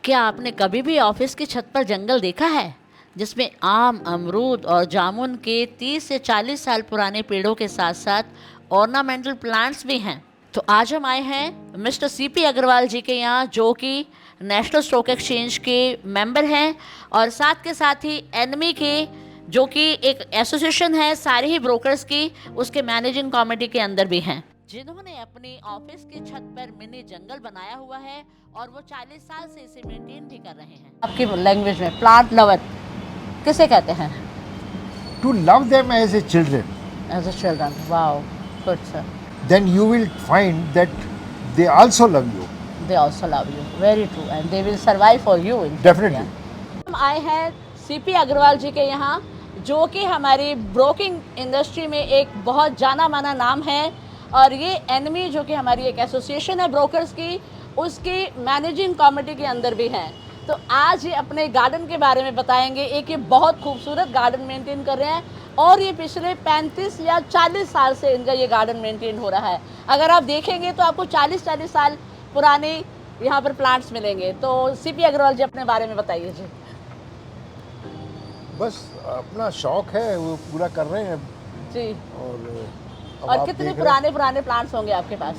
क्या आपने कभी भी ऑफिस की छत पर जंगल देखा है जिसमें आम, अमरूद और जामुन के 30 से 40 साल पुराने पेड़ों के साथ साथ ऑर्नामेंटल प्लांट्स भी हैं? तो आज हम आए हैं मिस्टर सीपी अग्रवाल जी के यहाँ, जो कि नेशनल स्टॉक एक्सचेंज के मेंबर हैं और साथ के साथ ही एनमी के, जो कि एक एसोसिएशन है सारे ही ब्रोकर्स की, उसके मैनेजिंग कमेटी के अंदर भी हैं, जिन्होंने अपनी ऑफिस की छत पर मिनी जंगल बनाया हुआ है और वो 40 साल से इसे मेंटेन भी कर रहे हैं। आपकी लैंग्वेज में प्लांट लवर किसे कहते हैं? To love them as a children, as a children. Wow, good sir. then you will find that they also love you. They also love you, very true, and they will survive for you in Definitely. हम आए हैं CP Agarwal जी के यहाँ, जो कि हमारी broking industry में एक बहुत जाना माना नाम है, और ये एनमी जो कि हमारी एक एसोसिएशन है ब्रोकर्स की, उसकी मैनेजिंग कमेटी के अंदर भी हैं। तो आज ये अपने गार्डन के बारे में बताएंगे। एक ये बहुत खूबसूरत गार्डन मेंटेन कर रहे हैं और ये पिछले 35 या 40 साल से इनका ये गार्डन मेंटेन हो रहा है। अगर आप देखेंगे तो आपको 40-40 साल पुराने यहाँ पर प्लांट्स मिलेंगे। तो सीपी अग्रवाल जी, अपने बारे में बताइए जी। बस अपना शौक है वो पूरा कर रहे हैं। जी, अब और आप कितने देख रहे हैं, पुराने प्लांट्स होंगे आपके पास?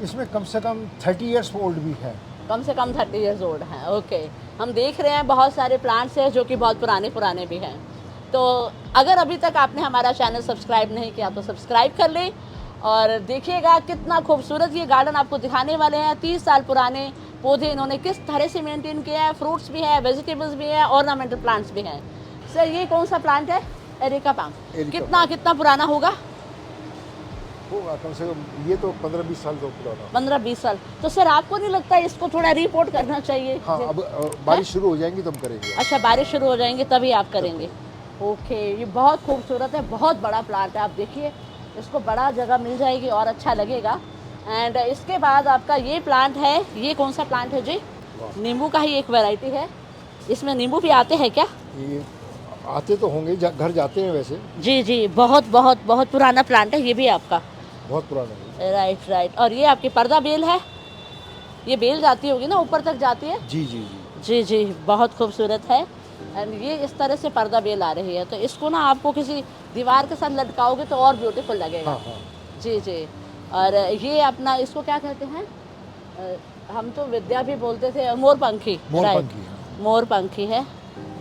इसमें कम से कम 30 इयर्स ओल्ड भी है। कम से कम 30 इयर्स ओल्ड हैं। ओके, हम देख रहे हैं बहुत सारे प्लांट्स हैं जो कि बहुत पुराने भी हैं। तो अगर अभी तक आपने हमारा चैनल सब्सक्राइब नहीं किया तो सब्सक्राइब कर लें और देखिएगा कितना खूबसूरत ये गार्डन आपको दिखाने वाले हैं। 30 साल पुराने पौधे इन्होंने किस तरह से मेंटेन किया है। फ्रूट्स भी है, वेजिटेबल्स भी है, ऑर्नामेंटल प्लांट्स भी हैं। सर, ये कौन सा प्लांट है? Areca palm. कितना पुराना होगा कम से कम ये तो 15-20 साल तो पुराना। 15-20 साल। तो सर, आपको नहीं लगता इसको थोड़ा रिपोर्ट करना चाहिए? हाँ, अब बारिश शुरू हो जाएंगी तब करेंगे। अच्छा, बारिश शुरू हो जाएंगे तभी आप करेंगे। ओके, ये बहुत खूबसूरत है, बहुत बड़ा प्लांट है। आप देखिए, इसको बड़ा जगह मिल जाएगी और अच्छा लगेगा। एंड इसके बाद आपका ये प्लांट है। ये कौन सा प्लांट है जी? नींबू का ही एक वैरायटी है। इसमें नींबू भी आते हैं क्या? ये आते तो होंगे, घर जाते हैं वैसे। जी जी, बहुत पुराना प्लांट है ये भी आपका। बहुत पुराना है। राइट। और ये आपकी पर्दा बेल है। ये बेल जाती होगी ना, ऊपर तक जाती है। जी जी जी। जी, बहुत खूबसूरत है। एंड ये इस तरह से पर्दा बेल आ रही है, तो इसको ना आपको किसी दीवार के साथ लटकाओगे तो और ब्यूटीफुल लगेगा। हाँ। जी। और ये अपना, इसको क्या कहते हैं? हम तो विद्या भी बोलते थे, मोरपंखी। मोरपंखी, हाँ। मोरपंखी है,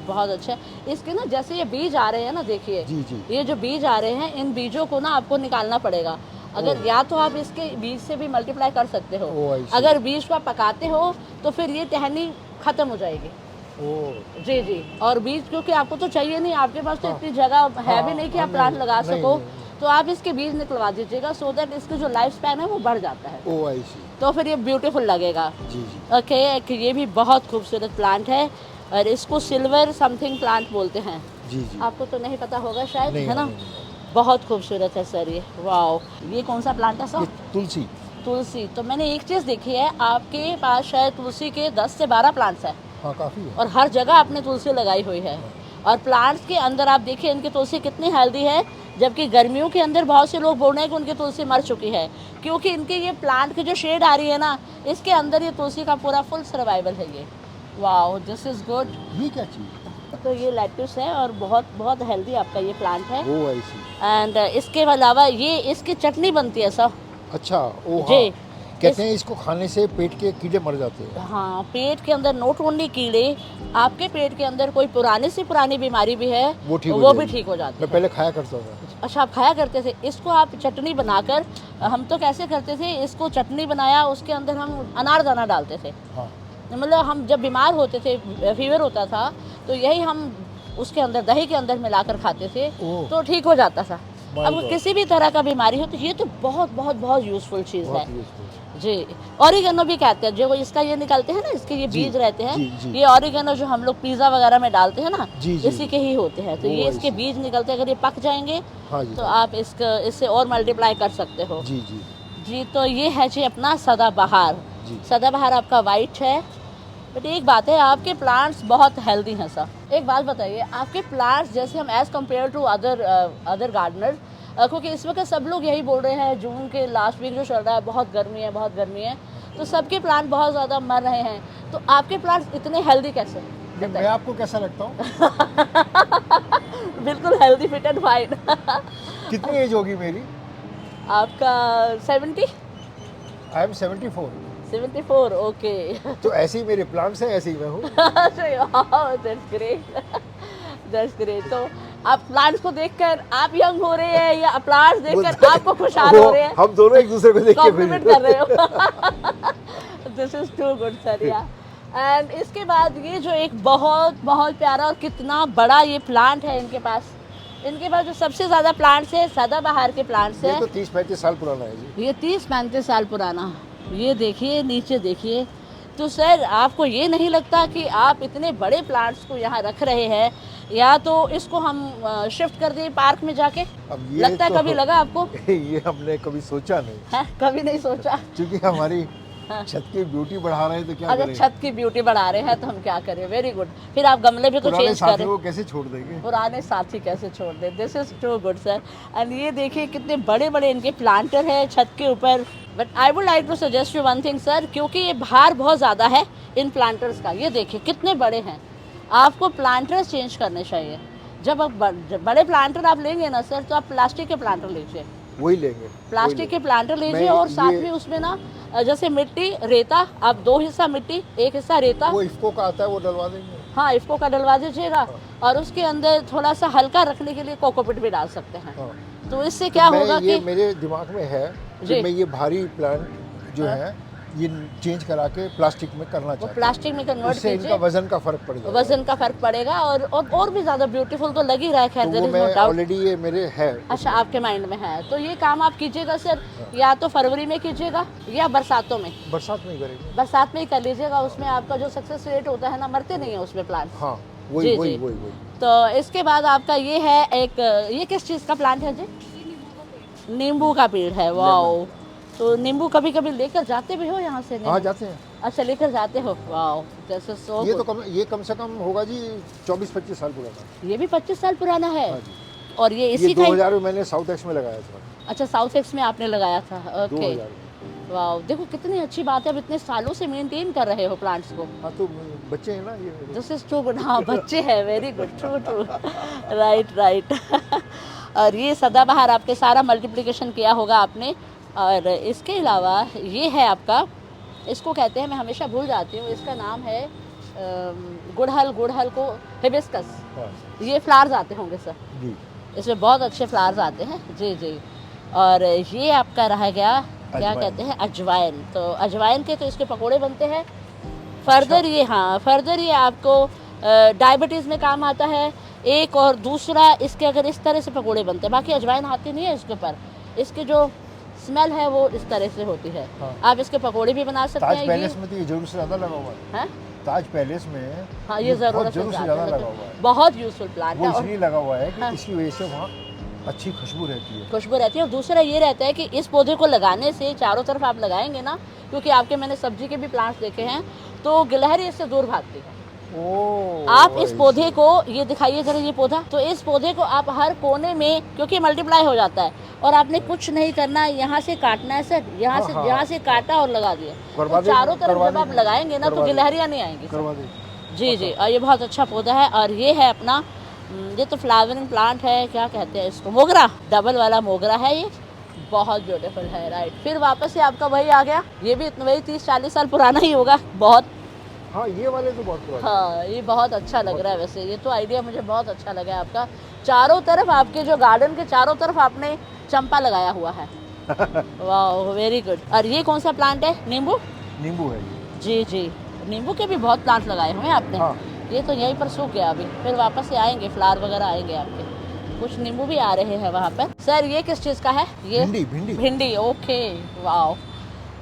बहुत अच्छा। इसके ना जैसे ये बीज आ रहे हैं ना, देखिए जी। ये जो बीज आ रहे हैं, इन बीजों को ना आपको निकालना पड़ेगा। अगर या तो आप इसके बीज से भी मल्टीप्लाई कर सकते हो, अगर बीज को आप पकाते हो तो फिर ये टहनी खत्म हो जाएगी। जी। और बीज क्योंकि आपको तो चाहिए नहीं, आपके पास तो इतनी जगह है भी नहीं कि आप प्लांट लगा सको, तो आप इसके बीज निकलवा दीजिएगा, सो दैट इसके जो लाइफ स्पैन है वो बढ़ जाता है। तो फिर ये ब्यूटीफुल लगेगा। जी। ओके, ये भी बहुत खूबसूरत प्लांट है और इसको सिल्वर समथिंग प्लांट बोलते हैं। जी। आपको तो नहीं पता होगा शायद, है ना? नहीं। बहुत खूबसूरत है सर ये। वाओ, ये कौन सा प्लांट है सर? तुलसी। तो मैंने एक चीज़ देखी है, आपके पास शायद तुलसी के 10 से 12 प्लांट्स हैं। हाँ, काफ़ी है। और हर जगह आपने तुलसी लगाई हुई है। और प्लांट्स के अंदर आप देखिए इनकी तुलसी कितनी हेल्दी है, जबकि गर्मियों के अंदर बहुत से लोग बोल रहे हैं कि उनकी तुलसी मर चुकी है, क्योंकि इनके ये प्लांट की जो शेड आ रही है ना, इसके अंदर ये तुलसी का पूरा फुल सर्वाइवल है ये। Wow, this is good. ये क्या चीज़? तो ये लेट्यूस है और बहुत हेल्दी आपका ये प्लांट है। ऐसी। एंड इसके अलावा ये इसकी चटनी बनती है सर। अच्छा, जी। कहते हैं इसको खाने से पेट के कीड़े मर जाते हैं। हाँ, पेट के अंदर नोट ओनली कीड़े, आपके पेट के अंदर कोई पुरानी बीमारी भी है वो भी ठीक हो जाती है। मैं पहले खाया करता था। अच्छा, आप खाया करते थे? इसको आप चटनी बनाकर, हम तो कैसे करते थे, इसको चटनी बनाया, उसके अंदर हम अनारदाना डालते थे। हाँ। मतलब हम जब बीमार होते थे, फीवर होता था, तो यही हम उसके अंदर दही के अंदर मिलाकर खाते थे, तो ठीक हो जाता था। अब किसी भी तरह का बीमारी हो तो ये तो बहुत यूजफुल चीज़ है जी। ऑरिगेनो भी कहते हैं, जो इसका ये निकलते हैं ना, इसके ये बीज रहते हैं। ये ऑरिगेनो जो हम लोग पिज़्ज़ा वगैरह में डालते हैं ना, इसी के ही होते हैं। तो ये इसके बीज निकलते हैं, अगर ये पक जाएंगे तो आप इससे और मल्टीप्लाई कर सकते हो। जी। तो ये है जी अपना सदाबहार। सदाबहार आपका वाइट है। बट एक बात है, आपके प्लांट्स बहुत हेल्दी हैं सर। एक बात बताइए, आपके प्लांट्स जैसे हम as compare to other gardener, क्योंकि इस वक्त सब लोग यही बोल रहे हैं, जून के लास्ट वीक जो चल रहा है, बहुत गर्मी है, तो सबके प्लांट बहुत ज़्यादा मर रहे हैं। तो आपके प्लांट्स इतने हेल्दी कैसे? मैं आपको कैसा लगता हूँ? बिल्कुल हेल्दी, फिट एंड फाइन। कितनी एज होगी मेरी? आपका 70? I am 74। 74, ओके। तो ऐसे ही मेरे प्लांट्स हैं, ऐसे ही मैं हूँ। That's great, that's great. तो आप प्लांट्स को देखकर आप यंग हो रहे हैं या प्लांट्स देखकर आपको खुशहाल हो रहे हैं? हम दोनों एक दूसरे को देख के कॉम्प्लीमेंट कर रहे हो। This is too good sir, yeah. And इसके बाद ये जो एक बहुत बहुत प्यारा और कितना बड़ा ये प्लांट है इनके पास जो सबसे ज़्यादा प्लांट्स है सदाबहार के प्लांट्स ये है। तो 30-35 साल पुराना है जी। ये 30-35 साल पुराना। ये देखिए, नीचे देखिए। तो सर, आपको ये नहीं लगता कि आप इतने बड़े प्लांट्स को यहाँ रख रहे हैं, या तो इसको हम शिफ्ट कर दें पार्क में जाके? अब ये लगता है तो कभी लगा आपको? ये हमने कभी सोचा नहीं, है? कभी नहीं सोचा? क्योंकि हमारी छत की ब्यूटी बढ़ा रहे हैं तो क्या अगर करें? छत की ब्यूटी बढ़ा रहे हैं तो हम क्या करें? Very good. फिर आप गमले भी तो पुराने चेंज साथियों करें। को कैसे छोड़ देंगे? पुराने साथी कैसे छोड़ दे? This is too good sir. And ये देखिए कितने बड़े बड़े इनके प्लांटर हैं छत के ऊपर। But I would like to suggest you one thing sir, क्योंकि ये भार बहुत ज़्यादा है इन प्लांटर्स का। ये देखिए कितने बड़े हैं। आपको प्लांटर्स चेंज करने चाहिए। जब आप बड़े प्लांटर आप लेंगे ना सर, तो आप प्लास्टिक के प्लांटर लीजिए। वही लेंगे, प्लास्टिक के प्लांटर लीजिए, मैं और साथ ये- में उसमें ना जैसे मिट्टी, रेता, आप 2 हिस्सा मिट्टी, 1 हिस्सा रेता। वो इफ्को का आता है, वो डलवा देंगे। हाँ, इफ्को का डलवा दीजिएगा। और उसके अंदर थोड़ा सा हल्का रखने के लिए कोकोपीट भी डाल सकते हैं। हाँ। तो इससे क्या होगा ये कि मेरे दिमाग में है जी। कि मैं ये भारी प्लांट जो है ये चेंज करा के प्लास्टिक में करना वो चाहता हूँ। प्लास्टिक में कन्वर्ट उससे इनका कीजिए, वजन का फर्क पड़ जाएगा। वजन का फर्क पड़ेगा, और भी ज़्यादा ब्यूटीफुल तो लग ही रहा है। खैर, तो देयर वो इज नो मैं डाउट। ऑलरेडी ये मेरे है। अच्छा, आपके माइंड में है, तो ये काम आप कीजिएगा सर। या तो फरवरी में कीजिएगा या बरसातों में। बरसात में ही करेंगे। बरसात में ही कर लीजिएगा। उसमें आपका जो सक्सेस रेट होता है ना, मरते नहीं है उसमें प्लांट। हाँ, जी, वही जी। वही वही वही। तो इसके बाद आपका ये है एक, ये किस चीज़ का प्लांट है जी? नींबू का पेड़ है। वाओ। तो नींबू कभी कभी लेकर जाते भी हो यहाँ से? हाँ, जाते हैं। अच्छा, लेकर जाते हो। वाओ, जैसे सो ये तो ये कम से कम होगा जी 24-25 साल पुराना। ये भी 25 साल पुराना है। हाँ जी। और ये ये इसी का 2000 में मैंने साउथ एक्स में लगाया था। अच्छा, साउथ एक्स में आपने लगाया था। ओके। 2000 में। वाओ, देखो कितनी अच्छी बात है, अब इतने सालों से मेंटेन कर रहे हो प्लांट्स को। हाँ, तो बच्चे हैं ना ये। This is too good. हाँ, बच्चे हैं। Very good, true true, right right. और ये सदाबहार आपके सारा मल्टीप्लिकेशन किया होगा आपने। और इसके अलावा ये है आपका, इसको कहते हैं, मैं हमेशा भूल जाती हूँ, इसका नाम है गुड़हल को हिबिस्कस। हाँ ये फ्लावर्स आते होंगे सर, जी। इसमें बहुत अच्छे फ्लावर्स आते हैं। जी जी। और ये आपका रह गया, क्या अजवाइन। कहते हैं? अजवाइन। तो अजवाइन के तो इसके पकोड़े बनते हैं। फर्दर ये, हाँ, फर्दर ये आपको डायबिटीज़ में काम आता है एक। और दूसरा, इसके अगर इस तरह से पकोड़े बनते हैं, बाकी अजवाइन आती नहीं है इसके ऊपर, इसकी जो स्मेल है वो इस तरह से होती है। हाँ। आप इसके पकोड़े भी बना सकते ताज हैं। पैलेस में तो ये जरूर से ज्यादा लगा हुआ है। हैं? ताज पैलेस में हाँ, ये बहुत ज़रूरत जरूर से ज्यादा लगा हुआ है। बहुत यूजफुल प्लांट वो है। और इसलिए लगा हुआ है कि हाँ। इसकी वजह से वहाँ अच्छी खुशबू रहती है। खुशबू रहती है। और दूसरा ये रहता है कि इस पौधे को लगाने से चारों तरफ आप लगाएंगे ना, क्योंकि आपके मैंने सब्जी के भी प्लांट्स देखे हैं, तो गिलहरी इससे दूर भागती है। आप इस पौधे को, ये दिखाइए जरा ये पौधा, तो इस पौधे को आप हर कोने में, क्योंकि मल्टीप्लाई हो जाता है, और आपने कुछ नहीं करना है, यहाँ से काटना है सर, यहाँ से, हाँ, यहाँ से काटा और लगा दिया। करवा तो देंगे, चारों तरफ करवा जब आप देंगे, लगाएंगे ना, तो करवा गिलहरियाँ नहीं आएंगी सर। करवा दे। जी जी। और ये बहुत अच्छा पौधा है। और ये है अपना, ये तो फ्लावरिंग प्लांट है, क्या कहते हैं इसको? मोगरा। डबल वाला मोगरा है ये, बहुत ब्यूटीफुल है। राइट। फिर वापस से आपका वही आ गया, ये भी वही 30-40 साल पुराना ही होगा बहुत। हाँ, ये वाले तो बहुत पुराने। हाँ, ये बहुत अच्छा लग रहा है वैसे। ये तो आइडिया मुझे बहुत अच्छा लगा है आपका। चारों तरफ आपके जो गार्डन के चारों तरफ आपने चंपा लगाया हुआ है। वाह, वेरी गुड। और ये कौन सा प्लांट है? नींबू। नींबू है जी ये। जी। नींबू के भी बहुत प्लांट लगाए हुए हैं आपने। हाँ। ये तो यहीं पर सूख गया अभी, फिर वापस से आएंगे, फ्लावर वगैरह आएंगे आपके। कुछ नींबू भी आ रहे हैं वहाँ पर। सर, ये किस चीज़ का है? ये भिंडी। भिंडी। भिंडी। ओके, वाह।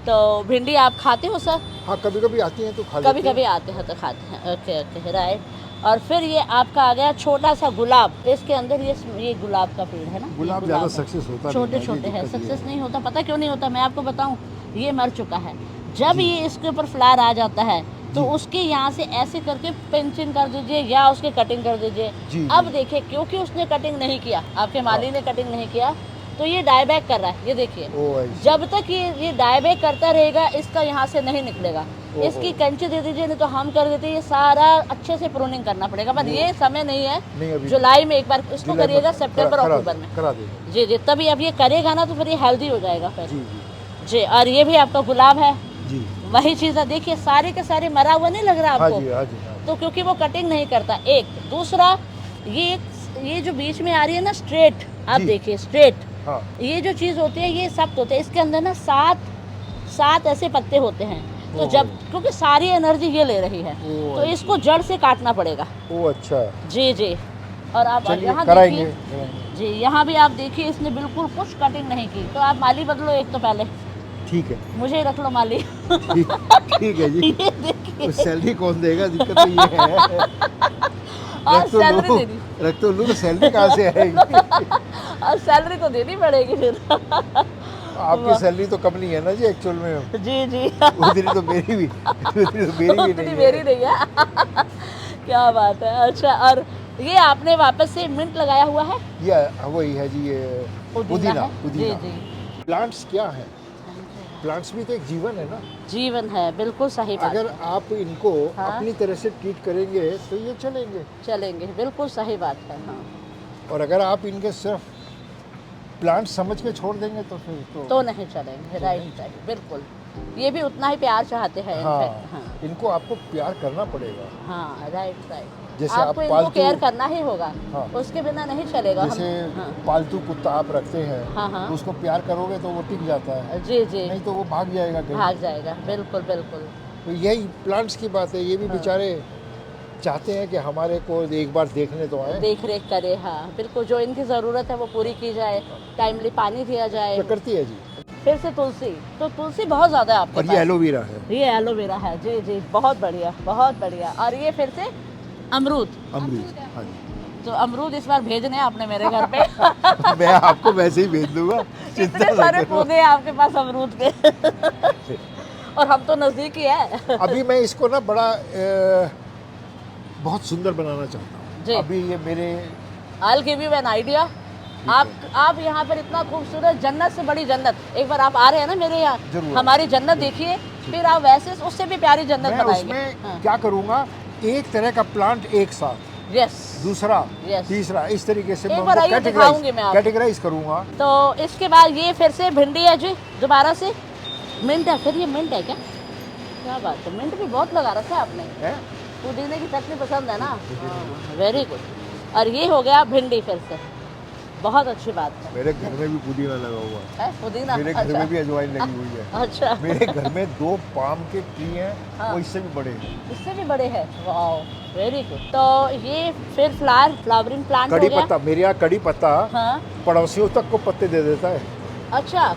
तो भिंडी आप खाते हो सर? हाँ, कभी कभी आती हैं तो खा कभी लेते हैं। कभी आते हैं तो खाते हैं। Okay okay, right. और फिर ये आपका आ गया छोटा सा गुलाब। इसके अंदर ये गुलाब का पेड़ है ना? गुलाब ज़्यादा सक्सेस होता नहीं छोटे है, छोटे ये हैं, दिक्कत ये सक्सेस है। नहीं होता। पता क्यों नहीं होता? मैं आपको बताऊं, ये मर चुका है। जब ये इसके ऊपर फ्लावर आ जाता है तो उसके यहाँ से ऐसे करके पिंचिंग कर दीजिए या उसके कटिंग कर दीजिए। जी, अब जी। देखिए, क्योंकि उसने कटिंग नहीं किया, आपके माली ने कटिंग नहीं किया, तो ये डायबैक कर रहा है, ये देखिए। ओ ऐसे। जब तक ये डायबैक करता रहेगा, इसका यहाँ से नहीं निकलेगा। ओहो। इसकी कैंची दे दीजिए, नहीं तो हम कर देते, ये सारा अच्छे से प्रूनिंग करना पड़ेगा। पर ये समय नहीं है, नहीं अभी जुलाई में एक बार इसको जुलाई में करिएगा, सितंबर करा अक्टूबर में करा देंगे। जी जी। तभी अब ये करेगा ना तो फिर ये हेल्दी हो जाएगा फिर। जी जी जी। और ये भी आपका गुलाब है, जी। वही चीज़ है, देखिए सारे के सारे मरा हुआ नहीं लग रहा हाँ आपको? जी हाँ जी हाँ जी। तो क्योंकि वो कटिंग नहीं करता, एक। दूसरा, ये जो बीच में आ रही है ना स्ट्रेट, आप जी। देखिए स्ट्रेट, हाँ ये जो चीज़ होती है ये सख्त होते हैं। इसके अंदर ना सात ऐसे पत्ते होते हैं। तो ओहो। जब, क्योंकि सारी एनर्जी ये ले रही है, ओ, तो इसको जड़ से काटना पड़ेगा। ओ अच्छा। जी जी। और आप चलिए यहाँ कराएंगे देखिए कराएंगे। जी, यहाँ भी आप देखिए इसने बिल्कुल कुछ कटिंग नहीं की। तो आप माली बदलो एक तो पहले, ठीक है मुझे ही रख लो माली। ठीक है जी। ये देखिए, तो सैलरी कौन देगा, दिक्कत तो ये है। और सैलरी देनी, रख तो लूँ तो सैलरी कहाँ से आएगी? और सैलरी तो देनी पड़ेगी फिर। आपकी सैलरी तो कम नहीं है ना जी एक्चुअल में। जी जी। उतनी तो मेरी भी उतनी नहीं मेरी है। नहीं है। क्या बात है। अच्छा, और ये आपने वापस से मिंट लगाया हुआ है? ये वही है जी, ये पुदीना है? पुदीना। जी जी। प्लांट्स क्या है? प्लांट्स भी तो एक जीवन है ना। जीवन है, बिल्कुल सही बात। अगर आप इनको हाँ। अपनी तरह से ट्रीट करेंगे तो ये चलेंगे। चलेंगे, बिल्कुल सही बात है। हाँ। और अगर आप इनके सिर्फ प्लांट समझ के छोड़ देंगे तो फिर तो नहीं चलेंगे। राइट राइट, बिल्कुल। ये भी उतना ही प्यार चाहते हैं। हाँ, इनफैक्ट हाँ इनको आपको प्यार करना पड़ेगा। हाँ, राइट राइट। जैसे आप आपको इनको पालतू केयर करना ही होगा। हाँ। उसके बिना नहीं चलेगा। जैसे हाँ पालतू कुत्ता आप रखते हैं, हाँ हाँ। तो उसको प्यार करोगे तो वो टिक जाता है, जी जी, नहीं तो वो भाग जाएगा कहीं। भाग जाएगा, बिल्कुल बिल्कुल। तो यही प्लांट्स की बात है। ये भी हाँ। बेचारे चाहते हैं कि हमारे को एक बार देखने तो आए, देख रेख करे। हाँ बिल्कुल, जो इनकी ज़रूरत है वो पूरी की जाए, टाइमली पानी दिया जाए। प्रकृति है जी। फिर से तुलसी, तो तुलसी बहुत ज़्यादा है आपके और ये पास। एलोवेरा है। ये एलोवेरा है। जी जी, बहुत बढ़िया बहुत बढ़िया। और ये फिर से अमरूद। अमरूद, हाँ जी। तो अमरूद इस बार भेजने हैं आपने मेरे घर पे। मैं आपको वैसे ही भेज दूंगा, चिंता इतने मत सारे करो। पौधे हैं आपके पास अमरूद के। और हम तो नज़दीक ही है। अभी मैं इसको ना बड़ा बहुत सुंदर बनाना चाहता जी। हूँ। अभी ये मेरे I'll give you an idea। आप यहाँ पर इतना खूबसूरत, जन्नत से बड़ी जन्नत, एक बार आप आ रहे हैं ना मेरे यहाँ, जरूर। हमारी जन्नत देखिए, फिर आप वैसे उससे भी प्यारी जन्नत मैं बनाएंगे। उसमें क्या करूँगा, एक तरह का प्लांट एक साथ, यस, दूसरा Yes। तीसरा, इस तरीके से एक बार आइए, दिखाऊंगी मैं आपको। कैटेगराइज करूँगा। तो इसके बाद ये फिर से भिंडी है जी, दोबारा से मिंट है। फिर ये मिंट है क्या? क्या बात है, मिंट भी बहुत लगा रखा है आपने। है पुदीने की चटनी पसंद है ना? Very good. और ये हो गया भिंडी फिर से, बहुत अच्छी बात है। मेरे घर में भी पुदीना लगा हुआ है पुदीना? है, मेरे घर में भी अजवाइन लगी हुई है। अच्छा। मेरे घर में 2 पाम के ट्री हैं, हाँ। वो इससे भी बड़े हैं। इससे भी बड़े हैं। Wow, very good. तो ये फिर फ्लावरिंग प्लांट हो कड़ी गया। पत्ता, मेरे यहाँ कड़ी पत्ता हाँ। पड़ोसियों तक को पत्ते दे देता है। अच्छा,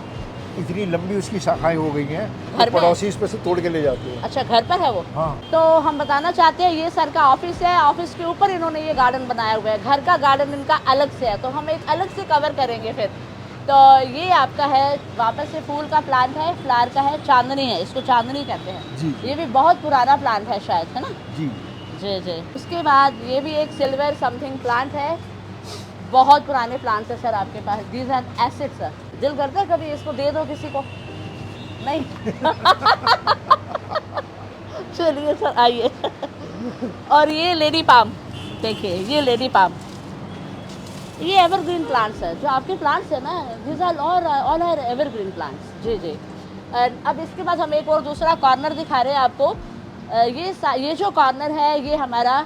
इतनी लंबी उसकी शाखाएं हो गई हैं, घर तो में? पड़ोसी इस पर से तोड़ के ले जाते हैं। अच्छा, घर पर है वो? हाँ। तो हम बताना चाहते हैं, ये सर का ऑफिस है, ऑफिस के ऊपर इन्होंने ये गार्डन बनाया हुआ है। घर का गार्डन इनका अलग से है, तो हम एक अलग से कवर करेंगे फिर। तो ये आपका है, वापस से फूल का प्लांट है, फ्लावर का है, चांदनी है, इसको चांदनी कहते हैं जी। ये भी बहुत पुराना प्लांट है शायद, है ना? जी। जी जी। उसके बाद ये भी एक सिल्वर समथिंग प्लांट है, बहुत पुराने प्लांट्स है सर आपके पास। These are acids sir. दिल करता है कभी इसको दे दो किसी को? नहीं। चलिए सर, आइए। और ये लेडी पाम, देखिए ये लेडी पाम, ये एवरग्रीन प्लांट्स है। जो आपके प्लांट्स है ना, these are all are evergreen plants. जी जी। अब इसके बाद हम एक और दूसरा कॉर्नर दिखा रहे हैं आपको। ये जो कॉर्नर है ये हमारा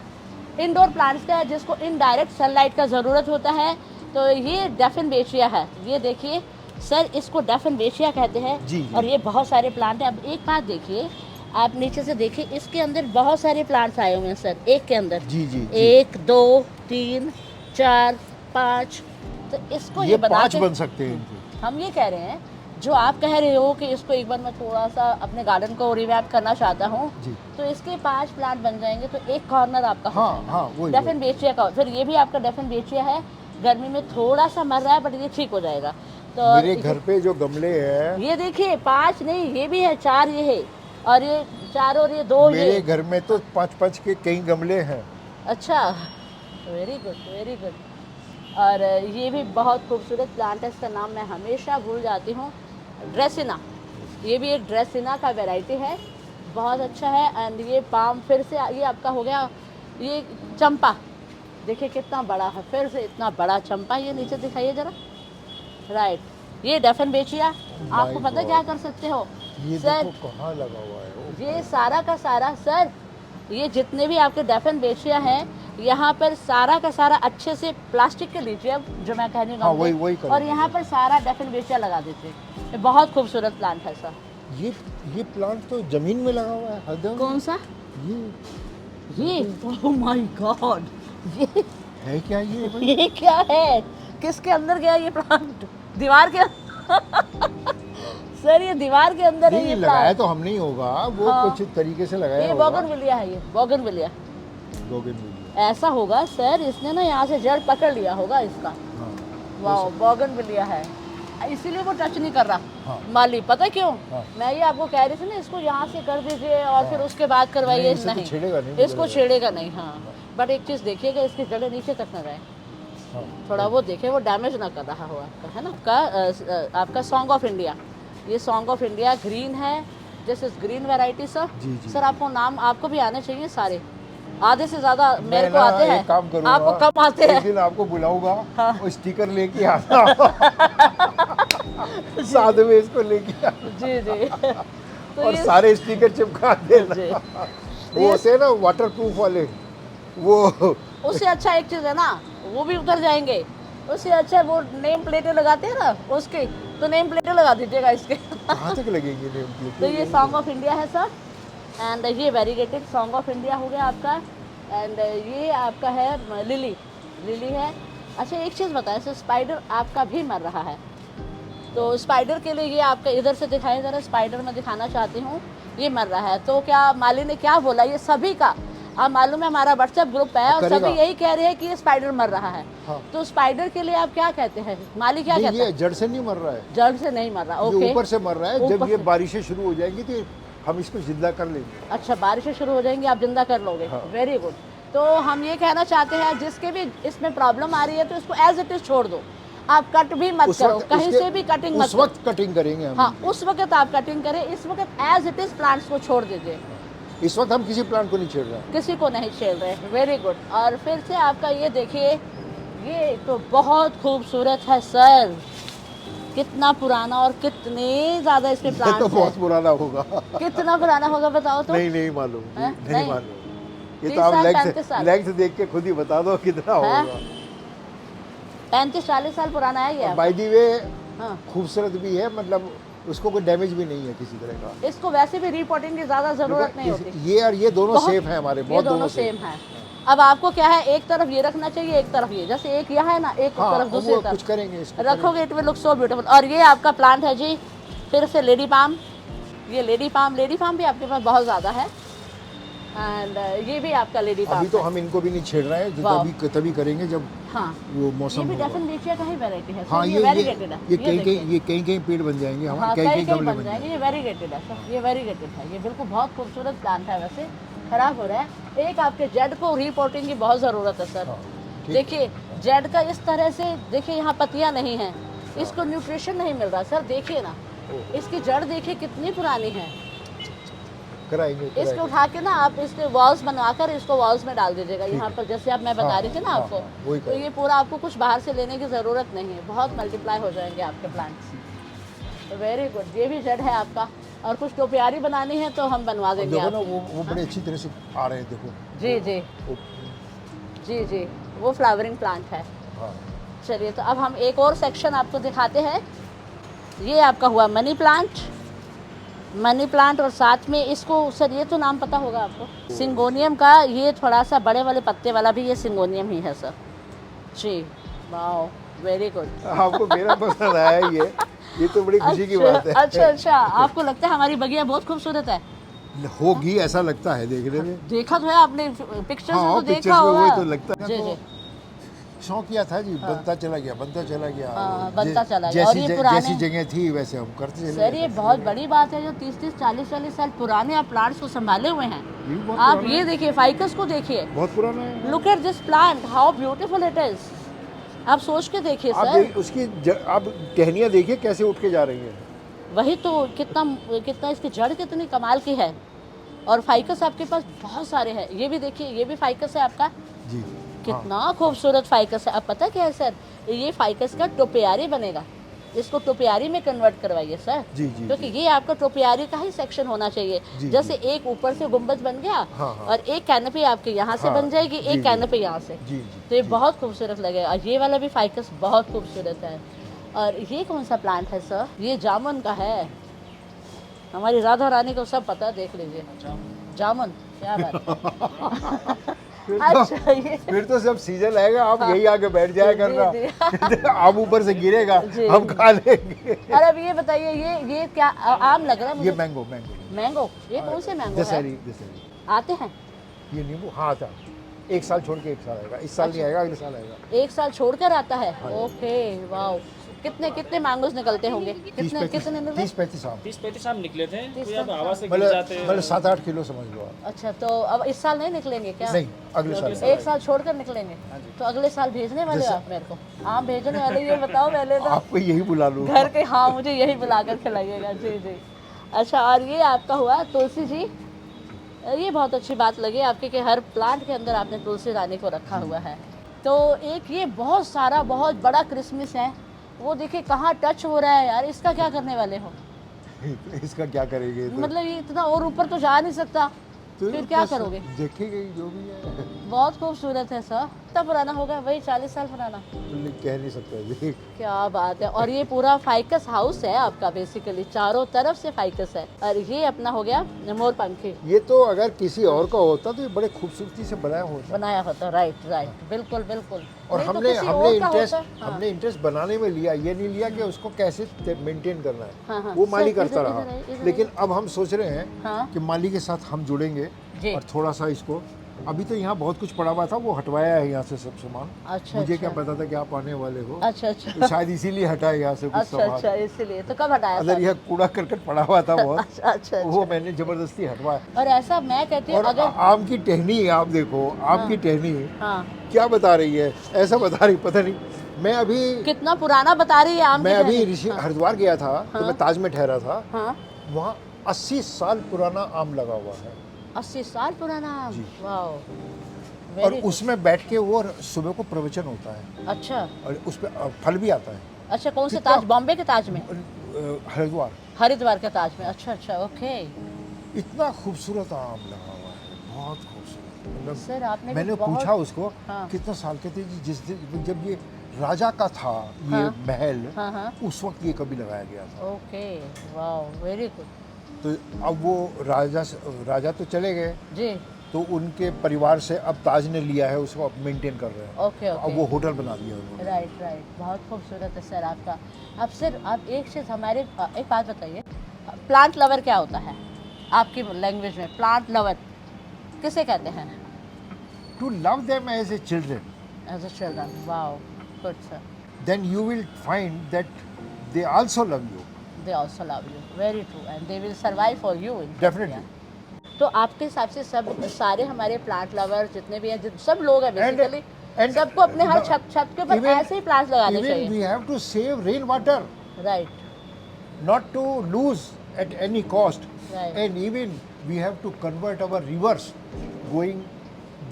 इंडोर प्लांट्स का है, जिसको इनडायरेक्ट सनलाइट का ज़रूरत होता है। तो ये डेफिनबेचिया है, ये देखिए सर, इसको डेफिनबेचिया कहते हैं। जी, जी। और ये बहुत सारे प्लांट हैं। अब एक बात देखिए, आप नीचे से देखिए, इसके अंदर बहुत सारे प्लांट्स आए हुए हैं सर, एक के अंदर। जी जी जी। 1 2 3 4 5। तो इसको ये बना 5 के बन सकते हैं इनके। हम ये कह रहे हैं, जो आप कह रहे हो कि इसको एक बार मैं थोड़ा सा अपने गार्डन को रिवैम्प करना चाहता हूँ, जी। तो इसके 5 प्लांट बन जाएंगे, तो एक कॉर्नर आपका हो हाँ जाएगा। हाँ, वही डेफिनबेचिया का। फिर ये भी आपका डेफिनबेचिया है, गर्मी में थोड़ा सा मर रहा है, बट ये ठीक हो जाएगा। तो मेरे घर पे जो गमले हैं, ये देखिए 5 नहीं, ये भी है 4, ये है, और ये 4 और ये 2 मेरे ये। घर में तो 5 के कई गमले हैं। अच्छा, वेरी गुड वेरी गुड। और ये भी बहुत खूबसूरत प्लांट है, इसका नाम मैं हमेशा भूल जाती हूँ, ड्रेसिना। ये भी एक ड्रेसिना का वैरायटी है, बहुत अच्छा है। एंड ये पाम फिर से ये आपका हो गया, ये चंपा देखिए कितना बड़ा है, फिर से इतना बड़ा चंपा। ये नीचे दिखाइए ज़रा, राइट। ये डेफनबेचिया, आपको पता क्या कर सकते हो ये सर, देखो कहाँ लगा हुआ है ये सारा का सारा सर, ये जितने भी आपके डेफनबेचिया हैं यहाँ पर सारा का सारा अच्छे से प्लास्टिक के लीजिए, अब जो मैं कहने हाँ, लगी, वही और यहाँ पर सारा डेफनबेचिया लगा दीजिए। ये बहुत खूबसूरत प्लांट है सर। ये प्लांट तो जमीन में लगा हुआ है हरदम। कौन सा? ये ओह माय गॉड, ये है क्या ये भाई? ये क्या है? किसके अंदर गया ये प्लांट? दीवार के सर, ये दीवार के अंदर है नहीं, ये लगाया प्लांट। तो हम नहीं होगा, वो हाँ। कुछ तरीके से लगाया ये होगा। बोगनविलिया है, ये बोगनविलिया बोगनविलिया। ऐसा होगा सर, इसने ना यहाँ से जड़ पकड़ लिया होगा इसका। हाँ, वाह, बोगनविलिया है, इसीलिए वो टच नहीं कर रहा। हाँ। माली पता क्यों? हाँ। मैं ये आपको कह रही थी ना, इसको यहाँ से कर दीजिए और फिर उसके बाद करवाइए। इसे तो नहीं, छेड़ेगा नहीं, इसको छेड़ेगा नहीं। हाँ, बट एक चीज़ देखिएगा, इसकी जड़ें नीचे तक न जाए, हाँ। थोड़ा वो देखे वो डैमेज ना कर रहा हो आपका, है ना। आपका सॉन्ग ऑफ इंडिया, ये सॉन्ग ऑफ इंडिया ग्रीन है, this is green variety sir. जी, जी। सर आपको नाम आपको भी आने चाहिए सारे, आधे से ज़्यादा मेरे को मैं आते ना हैं, एक काम करूंगा, आपको कम आते एक हैं। दिन आपको बुलाऊंगा, हाँ। वो स्टिकर लेके आना साथ में इसको लेके आना, जी जी तो और ये सारे स्टिकर चिपका देना। जी। वो होते हैं ना वाटर प्रूफ वाले, वो उससे अच्छा एक चीज़ है ना, वो भी उतर जाएंगे। उससे अच्छा वो नेम प्लेटें लगाते हैं ना उसके, तो नेम प्लेटें लगा दीजिएगा इसके। कहाँ तक लगेंगे नेम प्लेट? तो ये सॉन्ग ऑफ इंडिया है सर, एंड ये वेरीगेटेड सॉन्ग ऑफ इंडिया हो गया आपका। एंड ये आपका है लिली है। अच्छा एक चीज़ बताएं सर, स्पाइडर आपका भी मर रहा है, तो स्पाइडर के लिए ये आपका इधर से दिखाएं ज़रा, स्पाइडर मैं दिखाना चाहती हूँ, ये मर रहा है। तो क्या माली ने क्या बोला, ये सभी का आप मालूम है, हमारा व्हाट्सएप ग्रुप है और सभी यही कह रहे हैं कि ये स्पाइडर मर रहा है। हाँ। तो स्पाइडर के लिए आप क्या कहते हैं, माली क्या कहता ये है? जड़ से नहीं मर रहा है, जड़ से नहीं मर रहा, ये ओके, ऊपर से मर रहा है। जब ऊपर ये से। बारिशें शुरू हो जाएंगी तो हम इसको जिंदा कर लेंगे। अच्छा, बारिशें शुरू हो जाएंगी, आप जिंदा कर लोगे, हाँ। Very good. तो हम ये कहना चाहते हैं, जिसके भी इसमें प्रॉब्लम आ रही है तो इसको एज इट इज छोड़ दो, आप कट भी मत करो, कहीं से भी कटिंग मत उस वक्त कटिंग करेंगे हम। हाँ, उस वक्त आप कटिंग करें, इस वक्त एज इट इज प्लांट्स को छोड़ दीजिए। इस वक्त हम किसी प्लांट को नहीं छेड़ रहे हैं। किसी को नहीं छेड़ रहे, वेरी गुड। और फिर से आपका ये देखिए, ये तो बहुत खूबसूरत है सर, कितना पुराना और कितने ज़्यादा इसमें ये प्लांट्स तो बहुत हैं। पुराना होगा। कितना पुराना होगा बताओ तो? नहीं मालूम, हैं? नहीं मालूम। ये 30 तो आप साल, 35 साल। लेंथ देख के खुद ही बता दो कितना हैं? होगा। 35-40 साल पुराना है ये। बाय द वे हाँ, खूबसूरत भी है, मतलब उसको कोई डैमेज भी नहीं है किसी तरह का। इसको वैसे भी रिपोर्टिंग की ज़्यादा ज़रूरत नहीं होती, ये और ये दोनों बहुत- सेफ है हमारे, ये बहुत दोनों सेम है। अब आपको क्या है, एक तरफ ये रखना चाहिए, एक तरफ ये, जैसे एक यह है ना, एक हाँ, तरफ अब दूसरी वो तरफ कुछ करेंगे इसको रखोगे, it will look so beautiful. और ये आपका प्लांट है जी, फिर से लेडी पाम, ये लेडी पाम भी आपके पास बहुत ज़्यादा है। एंड ये भी आपका लेडी पाम अभी तो है। हम इनको भी नहीं छेड़ रहे हैं, वाह। तभी करेंगे जब हाँ, वो ये मौसम भी होगा। डेफिनेटलिया का ही वैरायटी है हाँ, सर, ये वेरीगेटेड है। कहीं पेड़ बन जाएंगे हाँ, हमारे, कई गमले बन जाएंगे, ये वेरीगेटेड है सर, ये वेरीगेटेड है। ये बिल्कुल बहुत खूबसूरत प्लांट है, वैसे खराब हो रहा है। एक आपके जेड को रिपोर्टिंग की बहुत ज़रूरत है सर। हाँ, ठीक। देखिए जेड का इस तरह से, देखिए यहाँ पत्तियाँ नहीं हैं, इसको न्यूट्रिशन नहीं मिल रहा सर, देखिए ना, इसकी जड़ देखिए कितनी पुरानी है। कराएंगे इसको उठा के ना आप इसके वॉल्स बनवाकर इसको वॉल्स में डाल दीजिएगा, यहाँ पर जैसे आप मैं बता हाँ, रही थी ना हाँ, आपको। हाँ, वही तो ये पूरा आपको कुछ बाहर से लेने की ज़रूरत नहीं है, बहुत मल्टीप्लाई हो जाएंगे आपके प्लांट्स। वेरी गुड, ये भी जेड है आपका। और कुछ टोपियारी बनानी है तो हम बनवा देंगे देखो ना, आपको। वो बड़े अच्छी तरह से आ रहे हैं, देखो। जी जी वो- जी जी, वो फ्लावरिंग प्लांट है। हाँ, चलिए, तो अब हम एक और सेक्शन आपको दिखाते हैं। ये आपका हुआ मनी प्लांट, और साथ में इसको सर, ये तो नाम पता होगा आपको, सिंगोनियम का। ये थोड़ा सा बड़े वाले पत्ते वाला भी ये सिंगोनियम ही है सर जी। Wow, very good. आपको मेरा पसंद आया ये तो बड़ी खुशी की बात है। अच्छा, आपको लगता है हमारी बगिया बहुत खूबसूरत है? होगी, ऐसा लगता है देखने में। देखा तो है आपने, पिक्चर्स में हाँ, तो पिक्चर्स देखा में होगा। वही तो लगता है। जी तो जी, शौक किया था जी, बनता चला गया। हाँ, बनता चला गया। और ये जैसी जगह थी वैसे हम करते चले सर, गए। ये बहुत बड़ी बात है जो 30-30, 40-40 साल पुराने आप प्लांट्स को संभाले हुए हैं। ये भी बहुत आप पुराना ये है। देखिए, फाइकस को देखिए, बहुत पुराना है। Look at this plant, how beautiful it is. आप सोच के देखिए आप सर। आप टहनियाँ देखिए कैसे उठ के जा रही हैं। वही तो, कितना कितना इसकी जड़ कितनी कमाल की है। और फाइकस आपके पास बहुत सारे हैं। ये भी देखिए, ये भी फाइकस है आपका। जी कितना खूबसूरत फाइकस है। अब पता क्या है सर, ये फाइकस का टोपियारी बनेगा। इसको टोपियारी में कन्वर्ट करवाइए सर। जी जी क्योंकि ये आपका टोपियारी का ही सेक्शन होना चाहिए। जी, जैसे एक ऊपर से गुंबद बन गया, हाँ, हाँ। और एक कैनपी आपके यहाँ से हाँ, बन जाएगी, जी, एक जी। कैनपी यहाँ से। जी जी तो ये जी। बहुत खूबसूरत लगेगा। और ये वाला भी फाइकस बहुत खूबसूरत है। और ये कौन सा प्लांट है सर? ये जामुन का है। हमारी राधा रानी को सब पता, देख लीजिए। जामुन, क्या बात है। अच्छा, ये फिर तो जब सीजन आएगा आप यही आके बैठ जाया जी, करना। जी। आम ऊपर से गिरेगा, जी, हम जी। खा लेंगे। और अब ये बताइए, ये क्या आम लग रहा है ये मुझे? Mango mango mango. ये कौन से मैंगो है? दशहरी आते हैं? ये नींबू हाँ था। एक साल छोड़ के एक साल आएगा। इस साल नहीं आएगा, अगले साल आएगा। एक साल छोड़कर आता है। Okay, wow. कितने कितने मैंगोस निकलते होंगे? कितने कितने निकले? 30-35 आम। 30-35 आम निकले थे। 30 कोई अब हवा से गिर जाते हैं। मतलब 7-8 किलो समझ लो आप। अच्छा, तो अब इस साल नहीं निकलेंगे क्या? नहीं, अगले साल एक साल छोड़कर निकलेंगे। तो अगले साल भेजने वाले हो आप मेरे को? आम भेजने वाले, ये बताओ पहले तो। आपको यही बुला लूँ। घर के, हाँ, मुझे यही बुलाकर खिलाइएगा। जी जी। अच्छा, और ये आपका हुआ तुलसी जी। ये बहुत अच्छी बात लगी आपके कि हर प्लांट के अंदर आपने तुलसी रानी को रखा हुआ है। तो एक ये बहुत सारा बहुत बड़ा क्रिसमस है, वो देखिए कहाँ टच हो रहा है यार। इसका क्या करने वाले हो? इसका क्या करेंगे? तो मतलब ये इतना और ऊपर तो जा नहीं सकता, फिर क्या बस करोगे? देखेंगे जो भी है। बहुत खूबसूरत है सर। कितना पुराना होगा? वही 40 साल पुराना। तो कह नहीं सकते जी। क्या बात है। और ये पूरा फाइकस हाउस है आपका, बेसिकली चारों तरफ से फाइकस है। और ये अपना हो गया मोरपंखी। ये तो अगर किसी और का होता तो ये बड़े खूबसूरती से बनाया होता। बनाया होता, राइट राइट, बिल्कुल बिल्कुल। और नहीं तो हमने किसी हमने और का इंटरेस्ट होता। हाँ। हमने इंटरेस्ट बनाने में लिया, ये नहीं लिया कि उसको कैसे मेंटेन करना है। हाँ, हाँ। वो माली सर, करता इधर- रहा। इधर आइए, इधर लेकिन अब हम सोच रहे हैं हाँ। कि माली के साथ हम जुड़ेंगे जी। और थोड़ा सा इसको, अभी तो यहाँ बहुत कुछ पड़ा हुआ था, वो हटवाया है यहाँ से सब सामान। अच्छा, मुझे अच्छा। क्या पता था कि आप आने वाले हो। अच्छा अच्छा। तो शायद इसीलिए हटाया यहाँ से कुछ अच्छा सामान। अच्छा, इसलिए तो कब हटाया अगर था? यह कूड़ा करकट पड़ा हुआ था बहुत, अच्छा अच्छा वो अच्छा। मैंने जबरदस्ती हटवाया। और ऐसा मैं कहती हूँ, और अगर आम की टहनी आप देखो, आम की टहनी हाँ, क्या बता रही है, ऐसा बता रही पता नहीं। मैं अभी कितना पुराना बता रही है आम की मैं अभी टहनी। ऋषि हरिद्वार गया था तो मैं ताज में ठहरा था। हाँ, वहाँ 80 साल पुराना आम लगा हुआ है। 80 साल पुराना आम। जी। वाओ, और वेरी गुड। उसमें बैठ के वो सुबह को प्रवचन होता है अच्छा और उस पर फल भी आता है। अच्छा, कौन से कितना- ताज? बॉम्बे के ताज में? हरिद्वार। हरिद्वार के ताज में। अच्छा अच्छा, ओके। इतना खूबसूरत आम लगा हुआ है, बहुत खूबसूरत। मतलब सर आपने भी मैंने बहुत- पूछा उसको हाँ। कितने साल के थे जी, जिस दिन जब ये राजा का था ये हाँ। महल, हाँ हाँ, उस वक्त ये कभी लगाया गया था। Okay, wow, very good. तो अब वो राजा तो चले गए, जी, तो उनके परिवार से अब ताज ने लिया है, उसको अब मेंटेन कर रहे हैं। ओके अब ओके, वो होटल बना दिया उन्होंने। राइट राइट, बहुत खूबसूरत है सर आपका। अब सर आप एक चीज़ हमारे, एक बात बताइए, प्लांट लवर क्या होता है आपकी लैंग्वेज में? प्लांट लवर किसे कहते हैं? To love them as a children, as a children. Wow, good sir. Then you will find that they also love you. They also love you, very true, and they will survive for you. Definitely. तो आपके हिसाब से सब सारे हमारे plant lover जितने भी हैं, सब लोग हैं बेसिकली, and- सबको अपने हर छत के ऊपर Even- ऐसे ही प्लांट्स लगाने Even चाहिए। we have to save rainwater, right not to lose at any cost. Right. And even we have to convert our rivers going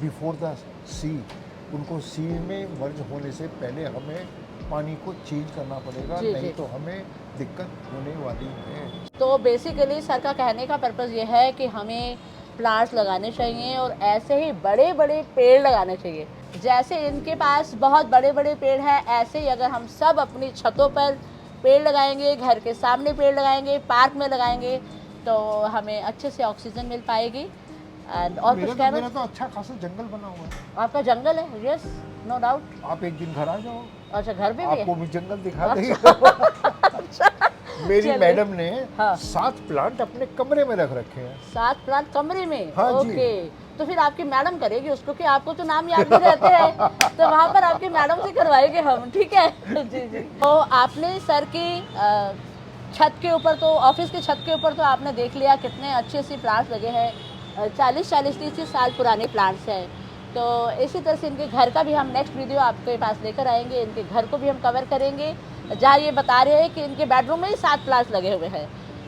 before the sea. उनको सी में मर्ज होने से पहले हमें पानी को चेंज करना पड़ेगा, जी, नहीं जी। तो हमें दिक्कत होने वाली है। तो बेसिकली सर का कहने का पर्पज़ ये है कि हमें प्लांट्स लगाने चाहिए और ऐसे ही बड़े बड़े पेड़ लगाने चाहिए। जैसे इनके पास बहुत बड़े बड़े पेड़ हैं, ऐसे ही अगर हम सब अपनी छतों पर पेड़ लगाएंगे, घर के सामने पेड़ लगाएंगे, पार्क में लगाएंगे, तो हमें अच्छे से ऑक्सीजन मिल पाएगी। एंड और कुछ कहना? मेरा तो अच्छा खासा जंगल बना हुआ है। आपका जंगल है? Yes, no doubt. आप एक दिन घर आ जाओ, अच्छा, घर में भी है? आपको भी जंगल दिखा अच्छा। देंगे। मेरी चलिए। मैडम ने हाँ। 7 प्लांट अपने कमरे में रख रखे हैं। 7 प्लांट कमरे में? हाँ जी। ओके, तो फिर आपकी मैडम करेगी उसको, कि आपको तो नाम याद नहीं रहते हैं, तो वहाँ पर आपकी मैडम से करवाएंगे हम, ठीक है? जी जी। तो आपने सर की छत के ऊपर, तो ऑफिस की छत के ऊपर तो आपने देख लिया कितने अच्छे से प्लांट्स लगे हैं। 40-40, 30 साल पुराने प्लांट्स हैं। तो इसी तरह से इनके घर का भी हम नेक्स्ट वीडियो आपके पास लेकर आएंगे। इनके घर को भी हम कवर करेंगे, जहाँ ये बता रहे हैं कि इनके बेडरूम में ही 7 प्लांट्स लगे हुए हैं।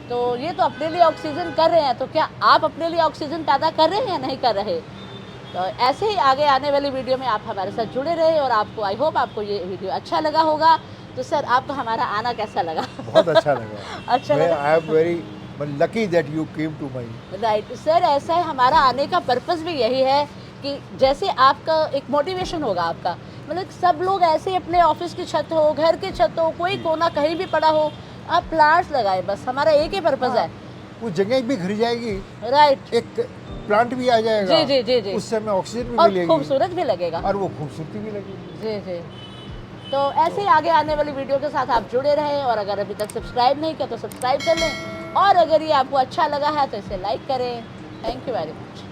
तो ये तो अपने लिए ऑक्सीजन कर रहे हैं, तो क्या आप अपने लिए ऑक्सीजन पैदा कर रहे हैं या नहीं कर रहे? तो ऐसे ही आगे आने वाली वीडियो में आप हमारे साथ जुड़े रहे और आपको आई होप आपको ये वीडियो अच्छा लगा होगा। तो सर आपको हमारा आना कैसा लगा? बहुत अच्छा लगा। अच्छा लगा। I am very lucky that you came to my. Right sir, ऐसा है, हमारा आने का पर्पस भी यही है कि जैसे आपका एक मोटिवेशन होगा आपका, मतलब सब लोग ऐसे अपने ऑफिस की छत हो, घर की छत हो, कोई कोना कहीं भी पड़ा हो, आप प्लांट्स लगाए, बस हमारा एक ही पर्पस है। वो जगह भी घिर जाएगी, राइट, एक प्लांट भी आ जाएगा, जी जी जी जी, उससे हमें ऑक्सीजन भी और मिलेगी, खूबसूरत भी लगेगा, और वो खूबसूरती भी लगेगी। जी जी। तो ऐसे ही आगे आने वाली वीडियो के साथ आप जुड़े रहें, और अगर अभी तक सब्सक्राइब नहीं किया तो सब्सक्राइब कर लें, और अगर ये आपको अच्छा लगा है तो इसे लाइक करें। Thank you very much.